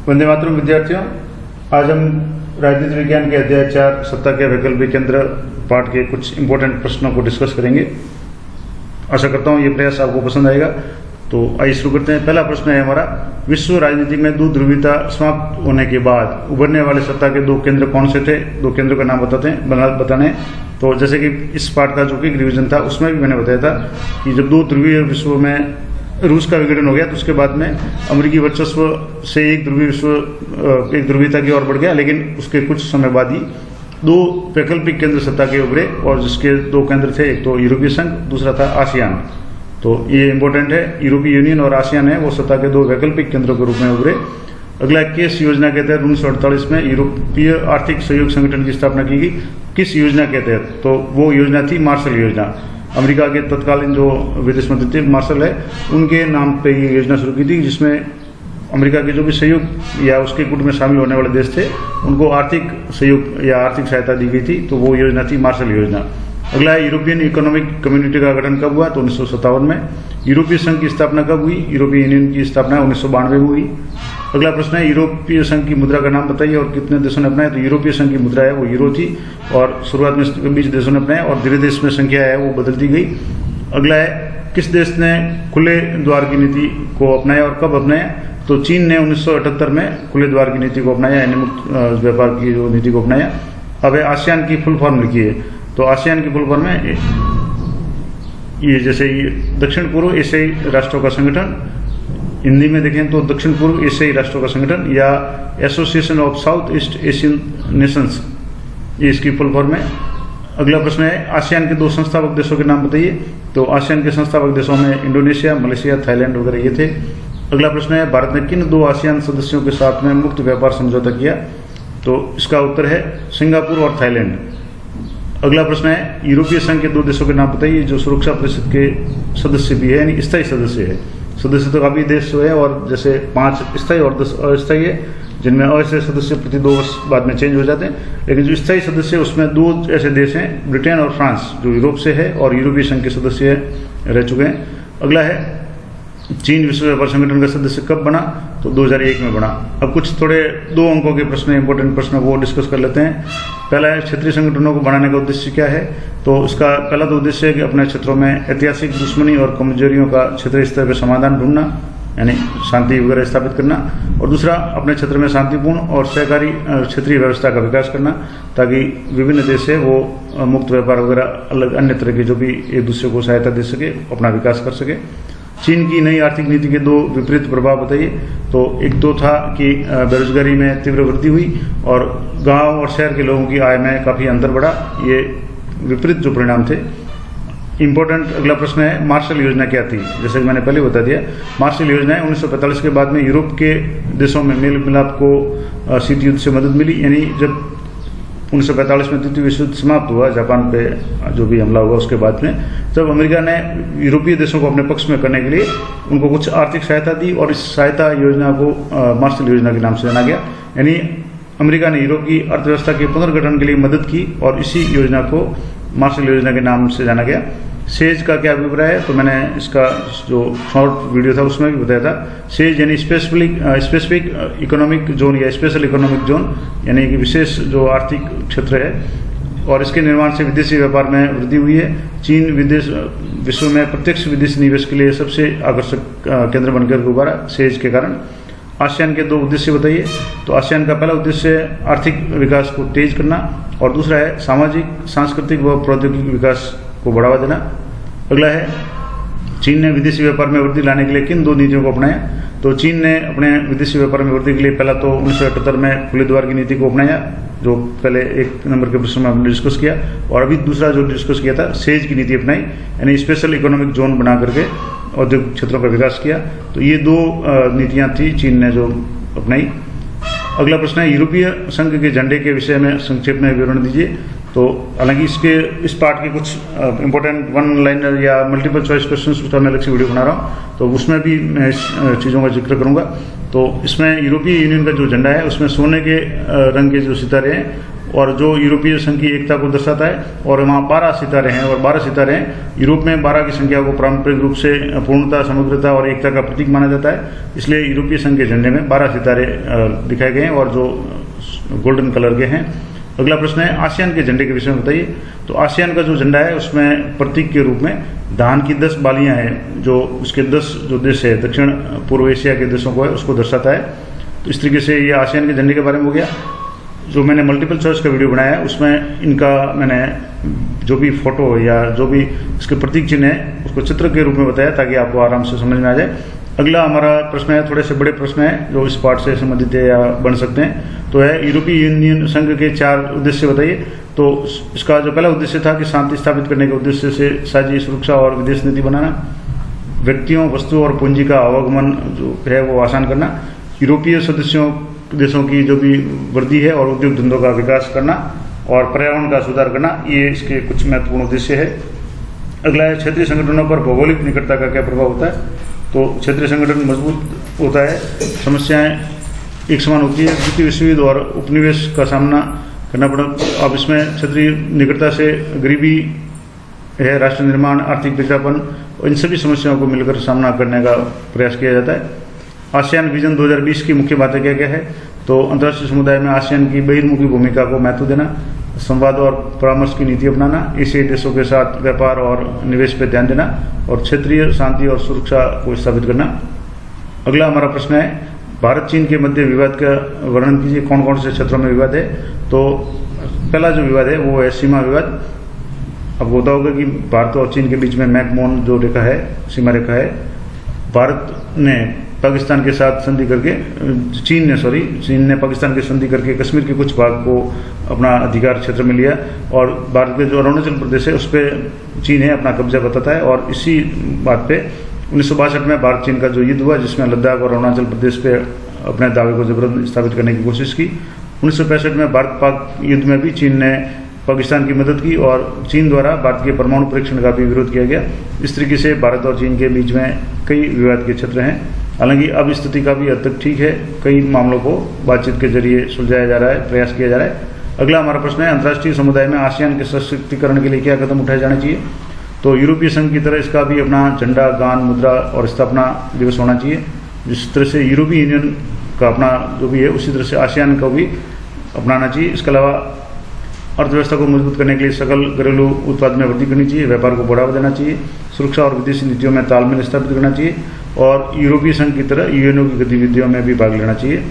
वंदे मातरम विद्यार्थियों, आज हम राजनीति विज्ञान के अध्याय 4 सत्ता के वैकल्पिक केंद्र पाठ के कुछ इंपॉर्टेंट प्रश्नों को डिस्कस करेंगे। आशा करता हूँ ये प्रयास आपको पसंद आएगा। तो आइए शुरू करते हैं। पहला प्रश्न है हमारा, विश्व राजनीति में दो ध्रुवीयता समाप्त होने के बाद उभरने वाले सत्ता के दो केंद्र कौन से थे? दो केंद्रों का नाम बताने। तो जैसे कि इस पाठ का जो कि रिवीजन था उसमें भी मैंने बताया था कि जब दो ध्रुवीय विश्व में रूस का विघटन हो गया तो उसके बाद में अमेरिकी वर्चस्व से एक ध्रुवीयता की ओर बढ़ गया, लेकिन उसके कुछ समय बाद ही दो वैकल्पिक केंद्र सत्ता के उभरे और जिसके दो केंद्र थे, एक तो यूरोपीय संघ, दूसरा था आसियान। तो ये इंपॉर्टेंट है, यूरोपीय यूनियन और आसियान है वो सत्ता के दो वैकल्पिक केंद्रों के रूप में उभरे। अगला किस योजना के तहत 1948 में यूरोपीय आर्थिक सहयोग संगठन की स्थापना की गई? किस योजना के तहत? तो वो योजना थी मार्शल योजना। अमेरिका के तत्कालीन जो विदेश मंत्री थे मार्शल है, उनके नाम पे ये योजना शुरू की थी, जिसमें अमेरिका के जो भी सहयोग या उसके गुट में शामिल होने वाले देश थे उनको आर्थिक सहयोग या आर्थिक सहायता दी गई थी। तो वो योजना थी मार्शल योजना। अगला है यूरोपियन इकोनॉमिक कम्युनिटी का गठन कब हुआ? तो 1957 में। यूरोपीय संघ की स्थापना कब हुई? यूरोपीय यूनियन की स्थापना 1992 में हुई। अगला प्रश्न है, यूरोपीय संघ की मुद्रा का नाम बताइए और कितने देशों ने अपनाया? तो यूरोपीय संघ की मुद्रा है वो यूरो थी और शुरुआत में 20 देशों ने अपनाया और धीरे धीरे इसमें संख्या है वो बदलती गई। अगला है, किस देश ने खुले द्वार की नीति को अपनाया और कब अपनाया? तो चीन ने 1978 में खुले द्वार की नीति को अपनाया, यानी मुक्त व्यापार की जो नीति को अपनाया। अब आसियान की फुल फॉर्म लिखी है। तो आसियान की फुल फॉर्म है ये, जैसे ये दक्षिण पूर्व एशियाई राष्ट्रों का संगठन, हिंदी में देखें तो दक्षिण पूर्व एशियाई राष्ट्रों का संगठन या association of south east Asian Nations, ये इसकी फुल फॉर्म है। अगला प्रश्न है, आसियान के दो संस्थापक देशों के नाम बताइए। तो आसियान के संस्थापक देशों में इंडोनेशिया, मलेशिया, थाईलैंड वगैरह ये थे। अगला प्रश्न है, भारत ने किन दो आसियान सदस्यों के साथ में मुक्त व्यापार समझौता किया? तो इसका उत्तर है सिंगापुर और थाईलैंड। अगला प्रश्न है, यूरोपीय संघ के दो देशों के नाम बताइए जो सुरक्षा परिषद के सदस्य भी है, यानी स्थायी सदस्य है। सदस्य तो काफी देश है और जैसे 5 स्थायी और 10 अस्थायी है, जिनमें अस्थायी सदस्य प्रति 2 वर्ष बाद में चेंज हो जाते हैं। लेकिन जो स्थायी सदस्य उसमें 2 ऐसे देश हैं, ब्रिटेन और फ्रांस, जो यूरोप से है और यूरोपीय संघ के सदस्य रह चुके हैं। अगला है, चीन विश्व व्यापार संगठन का सदस्य कब बना? तो 2001 में बना। अब कुछ थोड़े 2 अंकों के प्रश्न, इंपॉर्टेंट प्रश्न वो डिस्कस कर लेते हैं। पहला है, क्षेत्रीय संगठनों को बढ़ाने का उद्देश्य क्या है? तो इसका पहला तो उद्देश्य है कि अपने क्षेत्रों में ऐतिहासिक दुश्मनी और कमजोरियों का क्षेत्रीय स्तर पर समाधान ढूंढना, यानी शांति वगैरह स्थापित करना, और दूसरा अपने क्षेत्र में शांतिपूर्ण और सहकारी क्षेत्रीय व्यवस्था का विकास करना, ताकि विभिन्न देश है वो मुक्त व्यापार वगैरह अलग अन्य तरह के जो भी एक दूसरे को सहायता दे सके, अपना विकास कर सके। चीन की नई आर्थिक नीति के 2 विपरीत प्रभाव बताइए। तो एक तो था कि बेरोजगारी में तीव्र वृद्धि हुई और गांव और शहर के लोगों की आय में काफी अंतर बढ़ा, ये विपरीत जो परिणाम थे। इंपॉर्टेंट अगला प्रश्न है, मार्शल योजना क्या थी? जैसे कि मैंने पहले बता दिया, मार्शल योजना 1945 के बाद में यूरोप के देशों में मेल मिलाप को शीत युद्ध से मदद मिली, यानी जब 1945 में द्वितीय विश्व युद्ध समाप्त हुआ, जापान पे जो भी हमला हुआ उसके बाद में, जब अमेरिका ने यूरोपीय देशों को अपने पक्ष में करने के लिए उनको कुछ आर्थिक सहायता दी और इस सहायता योजना को मार्शल योजना के नाम से जाना गया। यानी अमेरिका ने यूरोप की अर्थव्यवस्था के पुनर्गठन के लिए मदद की और इसी योजना को मार्शल योजना के नाम से जाना गया। सेज का क्या अभिप्राय है? तो मैंने इसका जो शॉर्ट वीडियो था उसमें भी बताया था। सेज यानी स्पेसिफिक इकोनॉमिक जोन या स्पेशल इकोनॉमिक जोन, यानी कि विशेष जो आर्थिक क्षेत्र है, और इसके निर्माण से विदेशी व्यापार में वृद्धि हुई है। चीन विश्व में प्रत्यक्ष विदेशी निवेश के लिए सबसे आकर्षक केंद्र बनकर उभरा सेज के कारण। आसियान के 2 उद्देश्य बताइए। तो आसियान का पहला उद्देश्य आर्थिक विकास को तेज करना और दूसरा है सामाजिक, सांस्कृतिक व प्रौद्योगिक विकास को बढ़ावा देना। अगला है, चीन ने विदेशी व्यापार में वृद्धि लाने के लिए किन 2 नीतियों को अपनाया? तो चीन ने अपने विदेशी व्यापार में वृद्धि के लिए पहला तो 1978 में खुले द्वार की नीति को अपनाया, जो पहले 1 नंबर के प्रश्न में हमने डिस्कस किया, और अभी दूसरा जो डिस्कस किया था सेज की नीति अपनाई, यानी स्पेशल इकोनॉमिक जोन बना करके औद्योगिक क्षेत्रों का विकास किया। तो ये 2 नीतियां थी चीन ने जो अपनाई। अगला प्रश्न है, यूरोपीय संघ के झंडे के विषय में संक्षेप में विवरण दीजिए। तो हालांकि इस पार्ट के कुछ इंपॉर्टेंट 1 लाइनर या मल्टीपल चॉइस क्वेश्चंस उसका मैं अलग से वीडियो बना रहा हूँ, तो उसमें भी मैं इस चीज़ों का जिक्र करूँगा। तो इसमें यूरोपीय यूनियन का जो झंडा है उसमें सोने के रंग के जो सितारे हैं और जो यूरोपीय संघ की एकता को दर्शाता है। और वहाँ 12 सितारे हैं और 12 सितारे हैं। यूरोप में 12 की संख्या को पारंपरिक रूप से पूर्णता, समग्रता और एकता का प्रतीक माना जाता है, इसलिए यूरोपीय संघ के झंडे में 12 सितारे दिखाए गए हैं और जो गोल्डन कलर के हैं। अगला प्रश्न है आसियान के झंडे के विषय में बताइए। तो आसियान का जो झंडा है उसमें प्रतीक के रूप में धान की 10 बालियां हैं, जो उसके 10 जो देश है दक्षिण पूर्व एशिया के देशों को है उसको दर्शाता है। तो इस तरीके से ये आसियान के झंडे के बारे में हो गया। जो मैंने मल्टीपल चॉइस का वीडियो बनाया है उसमें इनका मैंने जो भी फोटो या जो भी इसके प्रतीक चिन्ह है उसको चित्र के रूप में बताया ताकि आपको आराम से समझ में आ जाए। अगला हमारा प्रश्न है, थोड़े से बड़े प्रश्न है जो इस पाठ से संबंधित है या बन सकते हैं। तो है यूरोपीय यूनियन संघ के 4 उद्देश्य बताइए। तो इसका जो पहला उद्देश्य था कि शांति स्थापित करने के उद्देश्य से साझी सुरक्षा और विदेश नीति बनाना, व्यक्तियों, वस्तु और पूंजी का आवागमन जो है वो आसान करना, यूरोपीय देशों की जो भी वृद्धि है और उद्योग धंधों का विकास करना और पर्यावरण का सुधार करना, ये इसके कुछ महत्वपूर्ण उद्देश्य है। अगला है क्षेत्रीय संगठनों पर भौगोलिक निकटता का क्या प्रभाव होता है। तो क्षेत्रीय संगठन मजबूत होता है, समस्याएं एक समान होती है, द्वितीय विश्व युद्ध और उपनिवेश का सामना करना पड़ा। अब इसमें क्षेत्रीय निकटता से गरीबी है, राष्ट्र निर्माण, आर्थिक पिछड़ापन, इन सभी समस्याओं को मिलकर सामना करने का प्रयास किया जाता है। आसियान विजन 2020 की मुख्य बातें क्या क्या है। तो अंतर्राष्ट्रीय समुदाय में आसियान की बहिर्मुखी भूमिका को महत्व देना, संवाद और परामर्श की नीति अपनाना, एशियाई देशों के साथ व्यापार और निवेश पर ध्यान देना और क्षेत्रीय शांति और सुरक्षा को स्थापित करना। अगला हमारा प्रश्न है भारत चीन के मध्य विवाद का वर्णन कीजिए, कौन कौन से क्षेत्रों में विवाद है। तो पहला जो विवाद है वो है सीमा विवाद। आपको पता होगा कि भारत और चीन के बीच में मैकमोहन जो रेखा है, सीमा रेखा है, भारत ने पाकिस्तान के साथ संधि करके चीन ने पाकिस्तान के संधि करके कश्मीर के कुछ भाग को अपना अधिकार क्षेत्र में लिया और भारत के जो अरुणाचल प्रदेश है उस पर चीन है अपना कब्जा बताता है। और इसी बात पे 1962 में भारत चीन का जो युद्ध हुआ जिसमें लद्दाख और अरुणाचल प्रदेश पे अपने दावे को जबरदस्ती स्थापित करने की कोशिश की। 1965 में भारत पाक युद्ध में भी चीन ने पाकिस्तान की मदद की और चीन द्वारा भारत के परमाणु परीक्षण का भी विरोध किया गया। इस तरीके से भारत और चीन के बीच में कई विवाद के क्षेत्र हैं। हालांकि अब स्थिति काफी हद तक ठीक है, कई मामलों को बातचीत के जरिए सुलझाया जा रहा है, प्रयास किया जा रहा है। अगला हमारा प्रश्न है अंतर्राष्ट्रीय समुदाय में आसियान के सशक्तिकरण के लिए क्या कदम उठाए जाने चाहिए। तो यूरोपीय संघ की तरह इसका भी अपना झंडा, गान, मुद्रा और स्थापना दिवस होना चाहिए। जिस तरह से यूरोपीय यूनियन का अपना जो भी है उसी तरह से आसियान का भी अपनाना चाहिए। इसके अलावा अर्थव्यवस्था को मजबूत करने के लिए सकल घरेलू उत्पाद में वृद्धि करनी चाहिए, व्यापार को बढ़ावा देना चाहिए, सुरक्षा और विदेशी नीतियों में तालमेल स्थापित करना चाहिए और यूरोपीय संघ की तरह यूएनओ की गतिविधियों में भी भाग लेना चाहिए।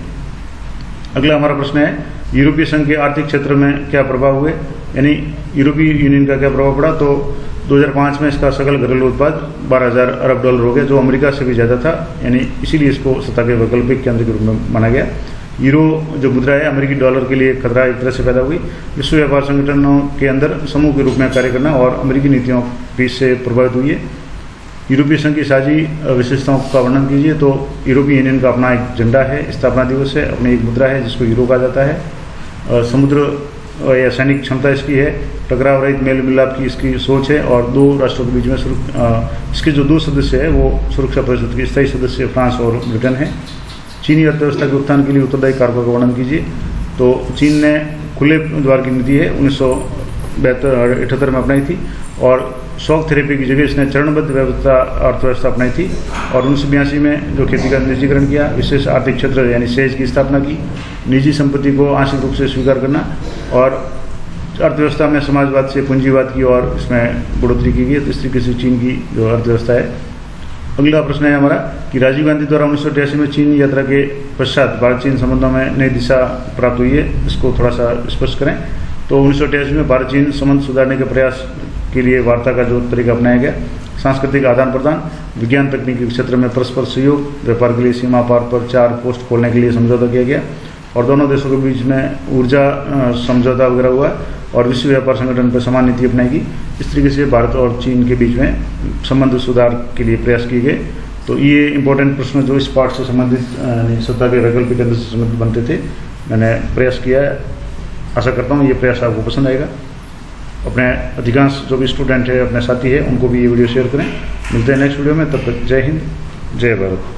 अगला हमारा प्रश्न है यूरोपीय संघ के आर्थिक क्षेत्र में क्या प्रभाव हुए, यानी यूरोपीय यूनियन का क्या प्रभाव पड़ा। तो 2005 में इसका सकल घरेलू उत्पाद $12,000 अरब हो गया, जो अमेरिका से भी ज़्यादा था, यानी इसीलिए इसको सत्ता के वैकल्पिक केंद्र के रूप में माना गया। यूरो जो मुद्रा है अमेरिकी डॉलर के लिए खतरा एक तरह से पैदा हुई। विश्व व्यापार संगठनों के अंदर समूह के रूप में कार्य करना और अमेरिकी नीतियों भी से प्रभावित हुई है। यूरोपीय संघ की साझी विशेषताओं का वर्णन कीजिए। तो यूरोपीय यूनियन का अपना एक झंडा है, स्थापना दिवस है, अपनी एक मुद्रा है जिसको यूरो कहा जाता है, समुद्र या सैनिक क्षमता इसकी है, टकराव रहित मेल मिलाप की इसकी सोच है और 2 राष्ट्रों के बीच में इसके जो 2 सदस्य है वो सुरक्षा परिषद के स्थायी सदस्य फ्रांस और ब्रिटेन है। चीनी अर्थव्यवस्था के उत्थान के लिए उत्तरदायी कारकों का वर्णन कीजिए। तो चीन ने खुले द्वार की नीति है 1972-78 में अपनाई थी और शॉक थेरेपी की जगह इसने चरणबद्ध अर्थव्यवस्था अपनाई थी और 1982 में जो खेती का निजीकरण किया, विशेष आर्थिक क्षेत्र यानी सेज की स्थापना की, निजी संपत्ति को आंशिक रूप से स्वीकार करना और अर्थव्यवस्था में समाजवाद से पूंजीवाद की और इसमें बढ़ोतरी की गई। तो इस तरीके से चीन की जो अर्थव्यवस्था है। अगला प्रश्न है हमारा कि राजीव गांधी द्वारा 1988 में चीन यात्रा के पश्चात भारत चीन संबंधों में नई दिशा प्राप्त हुई है, इसको थोड़ा सा स्पष्ट करें। तो 1988 में भारत चीन संबंध सुधारने के प्रयास के लिए वार्ता का जो तरीका अपनाया गया, सांस्कृतिक आदान प्रदान, विज्ञान तकनीक के क्षेत्र में परस्पर सहयोग, व्यापार के लिए सीमा पार पर 4 पोस्ट खोलने के लिए समझौता किया गया और दोनों देशों के बीच में ऊर्जा समझौता वगैरह हुआ और विश्व व्यापार संगठन पर समान नीति अपनाई गई। इस तरीके से भारत और चीन के बीच में संबंध सुधार के लिए प्रयास किए गए। तो ये इंपॉर्टेंट प्रश्न जो इस पाठ से संबंधित सत्ता के वैकल्पिक केंद्र से संबंधित बनते थे, मैंने प्रयास किया है। आशा करता हूँ ये प्रयास आपको पसंद आएगा। अपने अधिकांश जो भी स्टूडेंट है, अपने साथी है, उनको भी ये वीडियो शेयर करें। मिलते हैं नेक्स्ट वीडियो में, तब तक जय हिंद, जय भारत।